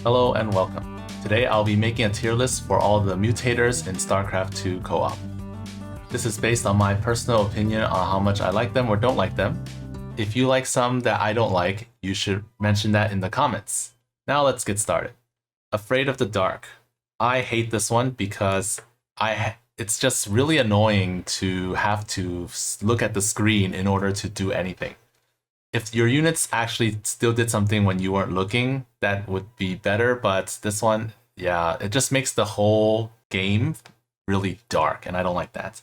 Hello and welcome. Today I'll be making a tier list for all the mutators in StarCraft 2 co-op. This is based on my personal opinion on how much I like them or don't like them. If you like some that I don't like, you should mention that in the comments. Now let's get started. Afraid of the Dark. I hate this one because it's just really annoying to have to look at the screen in order to do anything. If your units actually still did something when you weren't looking, that would be better, but this one, yeah, it just makes the whole game really dark, and I don't like that.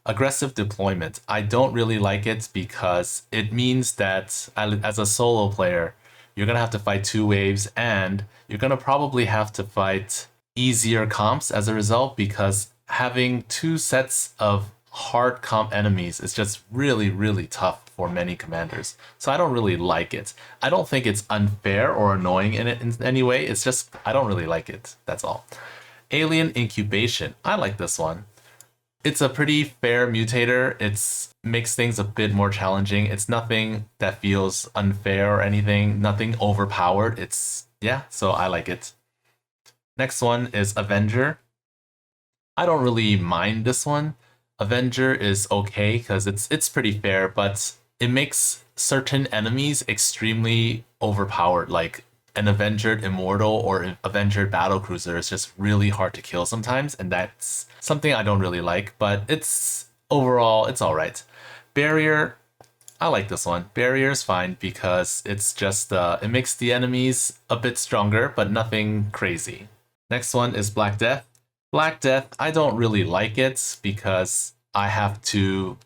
Aggressive deployment. I don't really like it because it means that as a solo player, you're gonna have to fight two waves, and you're gonna probably have to fight easier comps as a result, because having two sets of hard comp enemies is just really, really tough for many commanders. So I don't really like it. I don't think it's unfair or annoying in any way. It's just, I don't really like it. That's all. Alien Incubation. I like this one. It's a pretty fair mutator. It's makes things a bit more challenging. It's nothing that feels unfair or anything. Nothing overpowered. Yeah, so I like it. Next one is Avenger. I don't really mind this one. Avenger is okay because it's pretty fair, but it makes certain enemies extremely overpowered. Like an Avengered Immortal or an Avengered Battlecruiser is just really hard to kill sometimes, and that's something I don't really like, but it's overall, it's alright. Barrier, I like this one. Barrier is fine because it's just, it makes the enemies a bit stronger, but nothing crazy. Next one is Black Death. Black Death, I don't really like it because I have to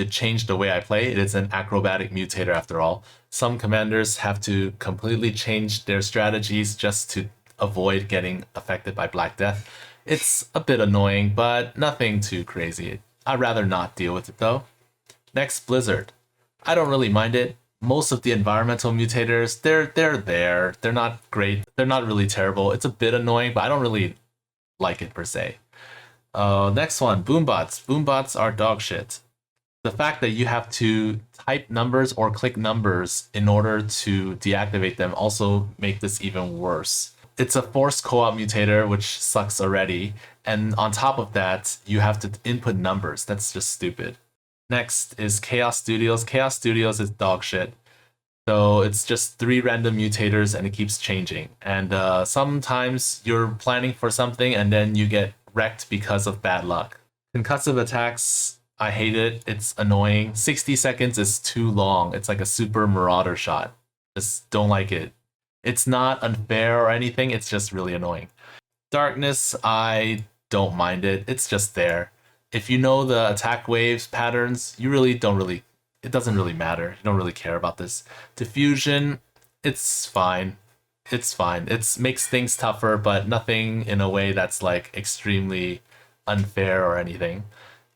change the way I play. It is an acrobatic mutator after all. Some commanders have to completely change their strategies just to avoid getting affected by Black Death. It's a bit annoying, but nothing too crazy. I'd rather not deal with it though. Next, Blizzard. I don't really mind it. Most of the environmental mutators, they're there. They're not great. They're not really terrible. It's a bit annoying, but I don't really like it per se. Next one, Boombots. Boombots are dog shit. The fact that you have to type numbers or click numbers in order to deactivate them also make this even worse. It's a forced co-op mutator, which sucks already. And on top of that, you have to input numbers. That's just stupid. Next is Chaos Studios. Chaos Studios is dog shit. So it's just 3 random mutators and it keeps changing. And sometimes you're planning for something and then you get wrecked because of bad luck. Concussive attacks, I hate it. It's annoying. 60 seconds is too long. It's like a super marauder shot. Just don't like it. It's not unfair or anything. It's just really annoying. Darkness, I don't mind it. It's just there. If you know the attack waves patterns, you really don't really, it doesn't really matter. You don't really care about this. Diffusion, it's fine. It's fine. It makes things tougher, but nothing in a way that's like extremely unfair or anything.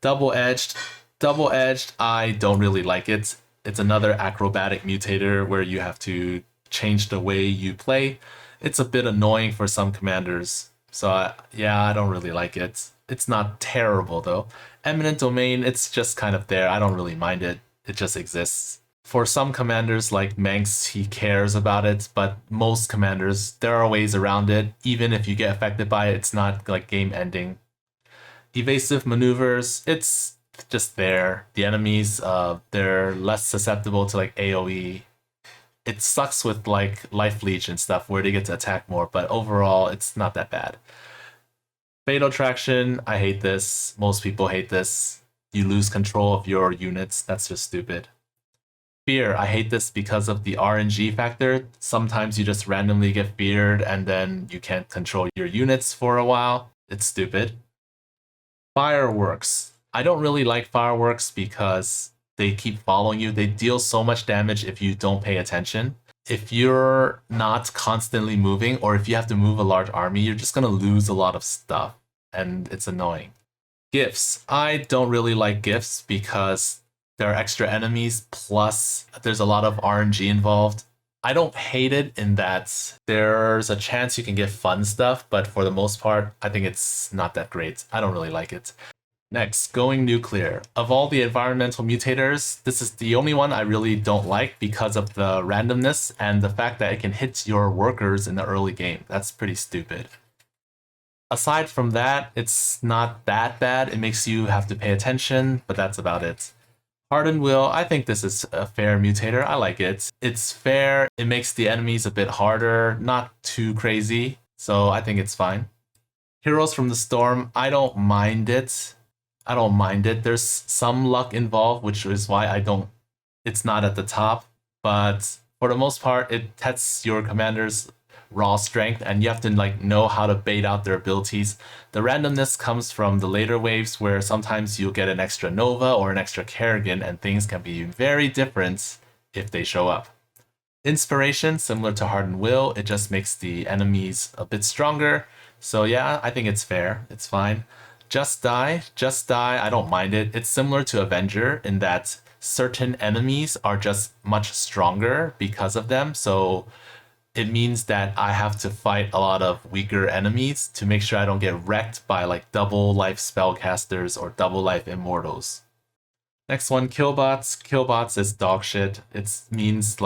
Double-edged. Double-edged, I don't really like it. It's another acrobatic mutator where you have to change the way you play. It's a bit annoying for some commanders. So yeah, I don't really like it. It's not terrible though. Eminent Domain, it's just kind of there. I don't really mind it. It just exists. For some commanders like Manx, he cares about it, but most commanders, there are ways around it. Even if you get affected by it, it's not like game ending. Evasive maneuvers, it's just there. The enemies, they're less susceptible to like AoE. It sucks with like Life Leech and stuff where they get to attack more, but overall, it's not that bad. Fatal Attraction, I hate this. Most people hate this. You lose control of your units. That's just stupid. Fear, I hate this because of the RNG factor. Sometimes you just randomly get feared and then you can't control your units for a while. It's stupid. Fireworks. I don't really like fireworks because they keep following you. They deal so much damage if you don't pay attention. If you're not constantly moving, or if you have to move a large army, you're just gonna lose a lot of stuff, and it's annoying. Gifts. I don't really like gifts because there are extra enemies, plus there's a lot of RNG involved. I don't hate it in that there's a chance you can get fun stuff, but for the most part, I think it's not that great. I don't really like it. Next, going nuclear. Of all the environmental mutators, this is the only one I really don't like because of the randomness and the fact that it can hit your workers in the early game. That's pretty stupid. Aside from that, it's not that bad. It makes you have to pay attention, but that's about it. Hardened Will, I think this is a fair mutator. I like it. It's fair. It makes the enemies a bit harder, not too crazy, so I think it's fine. Heroes from the Storm, I don't mind it. I don't mind it. There's some luck involved, which is why it's not at the top. But for the most part, it tests your commander's raw strength, and you have to know how to bait out their abilities. The randomness comes from the later waves, where sometimes you'll get an extra Nova or an extra Kerrigan, and things can be very different if they show up. Inspiration, similar to Hardened Will, it just makes the enemies a bit stronger. So yeah, I think it's fair. It's fine. Just Die, I don't mind it. It's similar to Avenger in that certain enemies are just much stronger because of them. So it means that I have to fight a lot of weaker enemies to make sure I don't get wrecked by double life spellcasters or double life immortals. Next one, Killbots. Killbots is dog shit. It means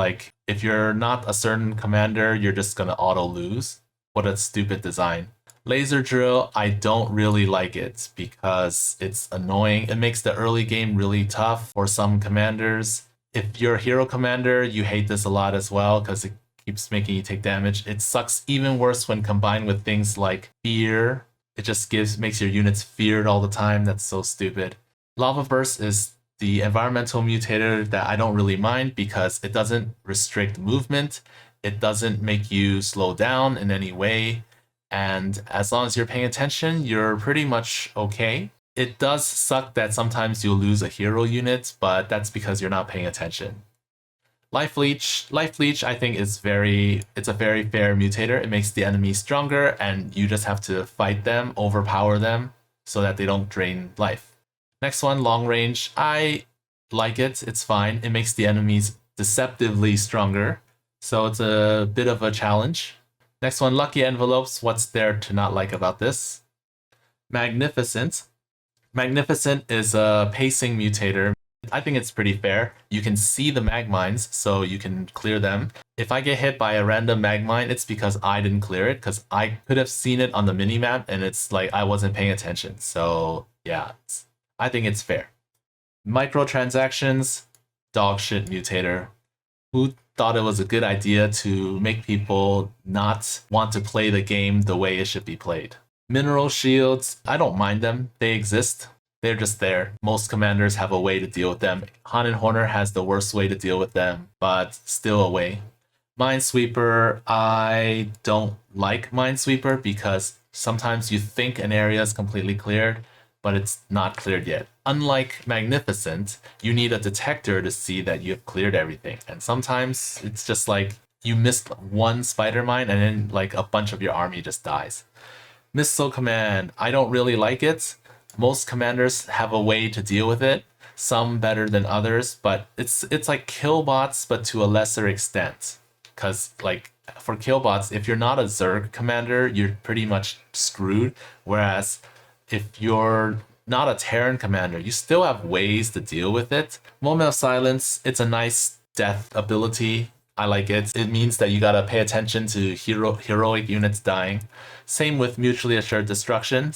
if you're not a certain commander, you're just gonna auto lose. What a stupid design. Laser Drill, I don't really like it because it's annoying. It makes the early game really tough for some commanders. If you're a hero commander, you hate this a lot as well because it keeps making you take damage. It sucks even worse when combined with things like fear. It just makes your units feared all the time. That's so stupid. Lava Burst is the environmental mutator that I don't really mind because it doesn't restrict movement. It doesn't make you slow down in any way. And as long as you're paying attention, you're pretty much okay. It does suck that sometimes you'll lose a hero unit, but that's because you're not paying attention. Life Leech I think it's a very fair mutator. It makes the enemy stronger and you just have to fight them, overpower them so that they don't drain life. Next one, Long Range. I like it, it's fine. It makes the enemies deceptively stronger, so it's a bit of a challenge. Next one, Lucky Envelopes. What's there to not like about this? Magnificent. Magnificent is a pacing mutator. I think it's pretty fair. You can see the mag mines, so you can clear them. If I get hit by a random mag mine, it's because I didn't clear it, because I could have seen it on the minimap, and it's I wasn't paying attention. So yeah, I think it's fair. Microtransactions, dog shit mutator. Who thought it was a good idea to make people not want to play the game the way it should be played? Mineral shields, I don't mind them. They exist. They're just there. Most commanders have a way to deal with them. Han and Horner has the worst way to deal with them, but still a way. Minesweeper, I don't like Minesweeper because sometimes you think an area is completely cleared, but it's not cleared yet. Unlike Magnificent, you need a detector to see that you have cleared everything. And sometimes it's just you missed one spider mine and then a bunch of your army just dies. Missile Command, I don't really like it. Most commanders have a way to deal with it, some better than others, but it's like Killbots, but to a lesser extent. Because for Killbots, if you're not a Zerg commander, you're pretty much screwed. Whereas if you're not a Terran commander, you still have ways to deal with it. Moment of Silence, it's a nice death ability. I like it. It means that you gotta pay attention to heroic units dying. Same with Mutually Assured Destruction.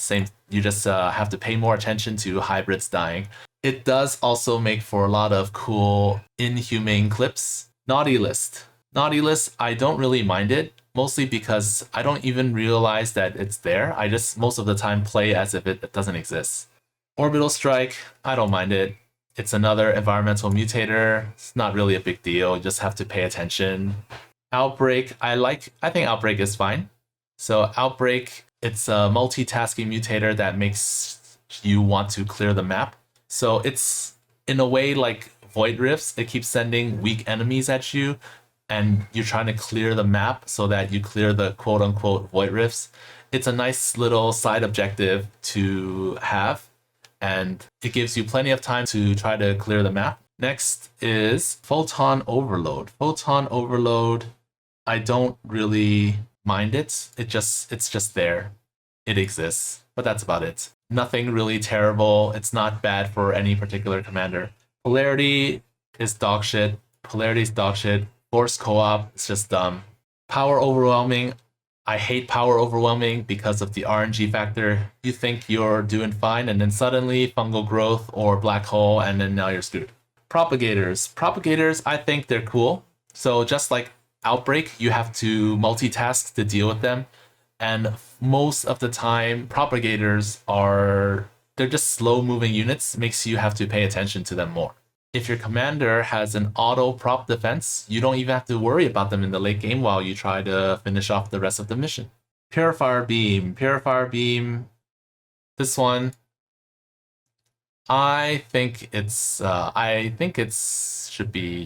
You just have to pay more attention to hybrids dying. It does also make for a lot of cool, inhumane clips. Naughty List, I don't really mind it, mostly because I don't even realize that it's there. I just most of the time play as if it doesn't exist. Orbital Strike, I don't mind it. It's another environmental mutator. It's not really a big deal. You just have to pay attention. Outbreak, I think Outbreak is fine. So Outbreak, it's a multitasking mutator that makes you want to clear the map. So it's in a way like Void Rifts. It keeps sending weak enemies at you, and you're trying to clear the map so that you clear the quote-unquote Void Rifts. It's a nice little side objective to have, and it gives you plenty of time to try to clear the map. Next is Photon Overload. Photon Overload, I don't really mind it. It's just there. it exists, but that's about it. Nothing really terrible. It's not bad for any particular commander. Polarity is dog shit. Polarity is dog shit. Force co-op, it's just dumb. Power overwhelming. I hate power overwhelming because of the RNG factor. You think you're doing fine, and then suddenly fungal growth or black hole, and then now you're screwed. Propagators. Propagators, I think they're cool. So just like Outbreak, you have to multitask to deal with them. And most of the time, propagators they're just slow moving units, makes you have to pay attention to them more. If your commander has an auto prop defense, you don't even have to worry about them in the late game while you try to finish off the rest of the mission. Purifier Beam. Purifier Beam, this one, I think it's should be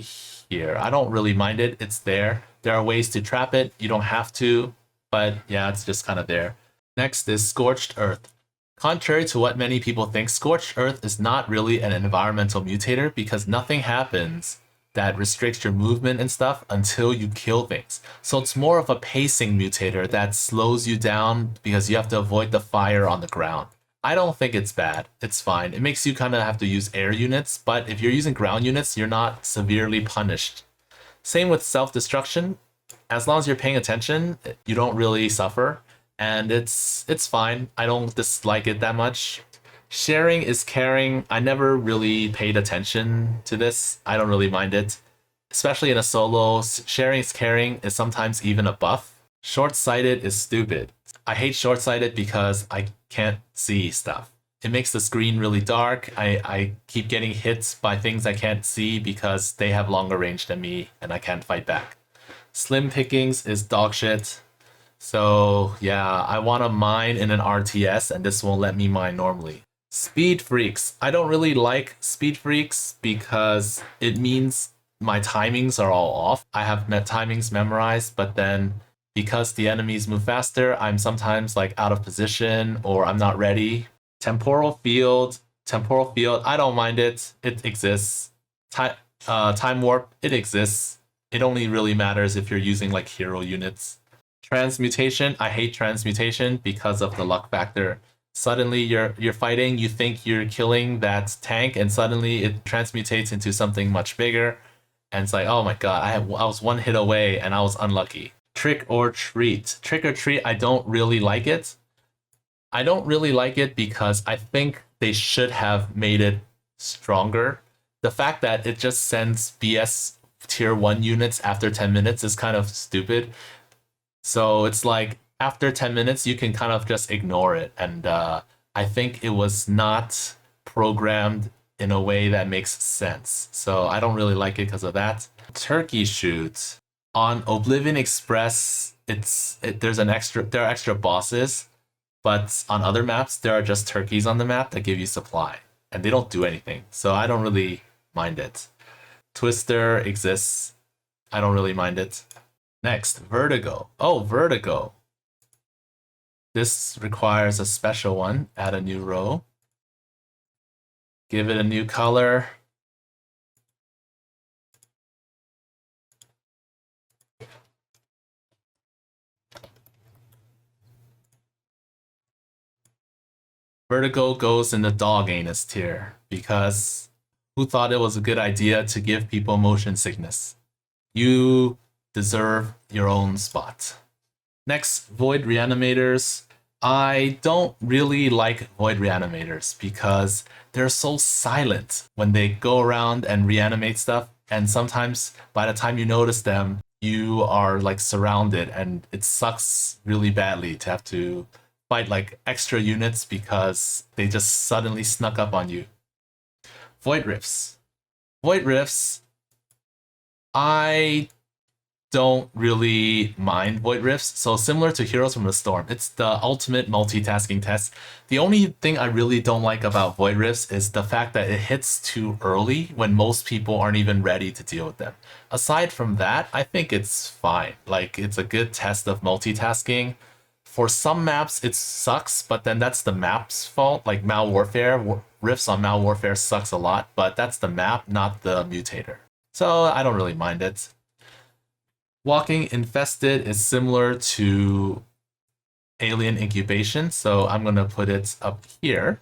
here. I don't really mind it. It's there. There are ways to trap it. You don't have to, but yeah, it's just kind of there. Next is Scorched Earth. Contrary to what many people think, Scorched Earth is not really an environmental mutator because nothing happens that restricts your movement and stuff until you kill things. So it's more of a pacing mutator that slows you down because you have to avoid the fire on the ground. I don't think it's bad. It's fine. It makes you kind of have to use air units, but if you're using ground units, you're not severely punished. Same with self-destruction. As long as you're paying attention, you don't really suffer. And it's fine. I don't dislike it that much. Sharing is caring. I never really paid attention to this. I don't really mind it. Especially in a solo, sharing is caring is sometimes even a buff. Short-sighted is stupid. I hate short-sighted because I can't see stuff. It makes the screen really dark. I keep getting hit by things I can't see because they have longer range than me and I can't fight back. Slim pickings is dog shit. So yeah, I want to mine in an RTS and this won't let me mine normally. Speed freaks. I don't really like speed freaks because it means my timings are all off. I have timings memorized, but then because the enemies move faster, I'm sometimes like out of position or I'm not ready. Temporal field, I don't mind it. It exists. Time warp, it exists. It only really matters if you're using like hero units. Transmutation, I hate transmutation because of the luck factor. Suddenly you're fighting, you think you're killing that tank, and suddenly it transmutates into something much bigger. And it's like, oh my god, I was one hit away and I was unlucky. Trick or treat. Trick or treat, I don't really like it. I don't really like it because I think they should have made it stronger. The fact that it just sends BS tier 1 units after 10 minutes is kind of stupid. So it's like after 10 minutes, you can kind of just ignore it. And I think it was not programmed in a way that makes sense. So I don't really like it because of that. Turkey shoot. On Oblivion Express, there are extra bosses, but on other maps, there are just turkeys on the map that give you supply. And they don't do anything. So I don't really mind it. Twister exists. I don't really mind it. Next, Vertigo. Oh, Vertigo. This requires a special one. Add a new row. Give it a new color. Vertigo goes in the dog anus tier because who thought it was a good idea to give people motion sickness? You deserve your own spot. Next, Void Reanimators. I don't really like Void Reanimators because they're so silent when they go around and reanimate stuff, and sometimes by the time you notice them, you are like surrounded, and it sucks really badly to have to fight like extra units because they just suddenly snuck up on you. Void Rifts. Void Rifts, I don't really mind Void Rifts. So similar to Heroes from the Storm, it's the ultimate multitasking test. The only thing I really don't like about Void Rifts is the fact that it hits too early when most people aren't even ready to deal with them. Aside from that, I think it's fine. Like, it's a good test of multitasking. For some maps, it sucks, but then that's the map's fault. Like Mal Warfare, Rifts on Mal Warfare sucks a lot, but that's the map, not the mutator. So I don't really mind it. Walking Infested is similar to alien incubation, so I'm gonna put it up here.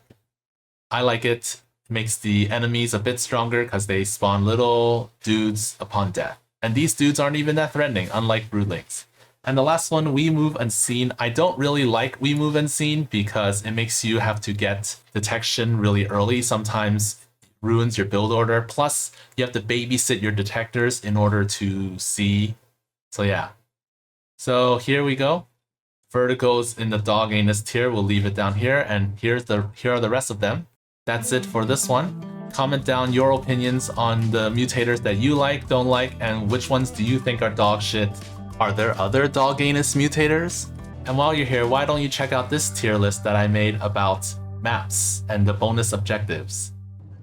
I like it. It makes the enemies a bit stronger because they spawn little dudes upon death. And these dudes aren't even that threatening, unlike broodlings. And the last one, We Move Unseen. I don't really like We Move Unseen because it makes you have to get detection really early. Sometimes ruins your build order. Plus, you have to babysit your detectors in order to see. So yeah. So here we go. Vertigo's in the dog anus tier. We'll leave it down here. And here are the rest of them. That's it for this one. Comment down your opinions on the mutators that you like, don't like, and which ones do you think are dog shit. Are there other dog anus mutators? And while you're here, why don't you check out this tier list that I made about maps and the bonus objectives.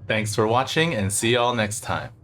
Thanks for watching and see y'all next time.